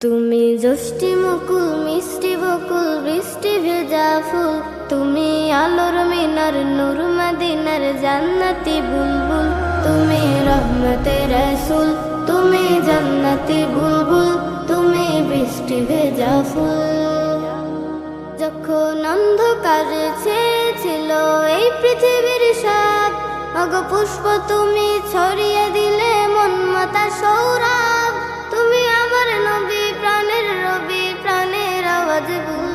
তুমি জ্যোষ্ঠী মুকুল মিষ্টি বকুল বৃষ্টি ভেজা ফুল, তুমি আলোর মিনার নূর মদিনার জান্নাতি বুলবুল, তুমি রহমতের রাসূল, তুমি জান্নাতি বুলবুল, তুমি বৃষ্টি ভেজা ফুল। যখন অন্ধকারে ছেয়েছিল এই পৃথিবীর সাপ, অগ পুষ্প তুমি ছড়িয়ে দিলে মন মাতা সৌরভ, তুমি আমার নবী প্রাণের রবি প্রাণের আওয়াজ বুল,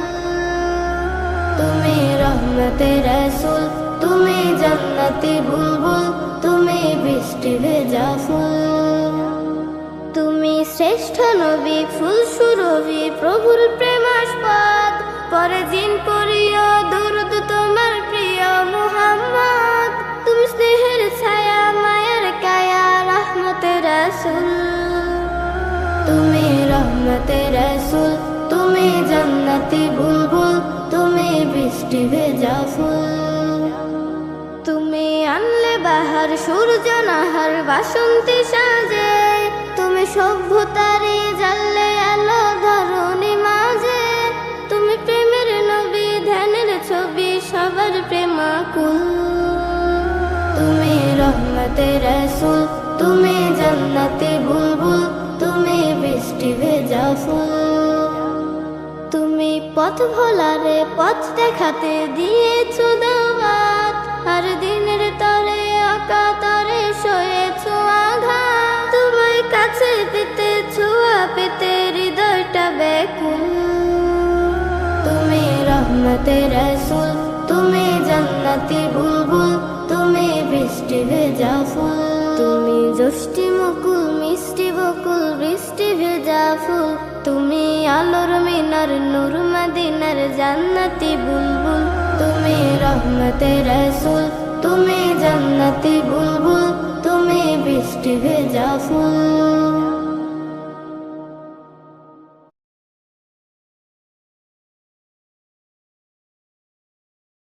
তুমি রহমতের রাসূল, তুমি জান্নাতি বুলবুল, তুমি বৃষ্টি ভেজা ফুল। তুমি শ্রেষ্ঠ নবী ফুল সুরভি প্রভুর প্রেমাস্পদ, পরে জিন করিও দুরুদ তোমার প্রিয় মুহাম্মদ, তুমি স্নেহের ছায়া মায়ার কায়া রহমতের রাসূল, তুমি রহমতের রাসূল, তুমি জান্নাতি বুলবুল, তুমি বৃষ্টি ভেজা ফুল। তুমি আনলে বাহার সূর্য নাহার বাসন্তী সাজে, তুমি সভ্যতারে জ্বাললে আলো ধরণী মাঝে, তুমি প্রেমের নবী ধ্যানের ছবি সবার প্রেমাকুল, তুমি রহমতের রাসূল, তুমি জান্নাতি বুলবুল, তুমি বৃষ্টি ভেজা ফুল। তুমি পথ ভোলারে পথ দেখাতে দিয়েছো দাওয়াত, আর দিনের তরে অকাতরে সয়েছো আঘাত, তোমায় কাছে পেতে ছোঁয়া পেতে হৃদয়টা ব্যাকুল, তুমি রহমতের রাসূল, তুমি জান্নাতি বুলবুল, তুমি বৃষ্টি ভেজা ফুল। তুমি জ্যোষ্ঠী মুকুল মিষ্টি বকুল বৃষ্টি ভেজা ফুল, তুমি আলোর মিনার নূর মদিনার জান্নাতি বুলবুল, তুমি রহমতের রাসূল, তুমি জান্নাতি বুলবুল, তুমি বৃষ্টি ভেজা ফুল।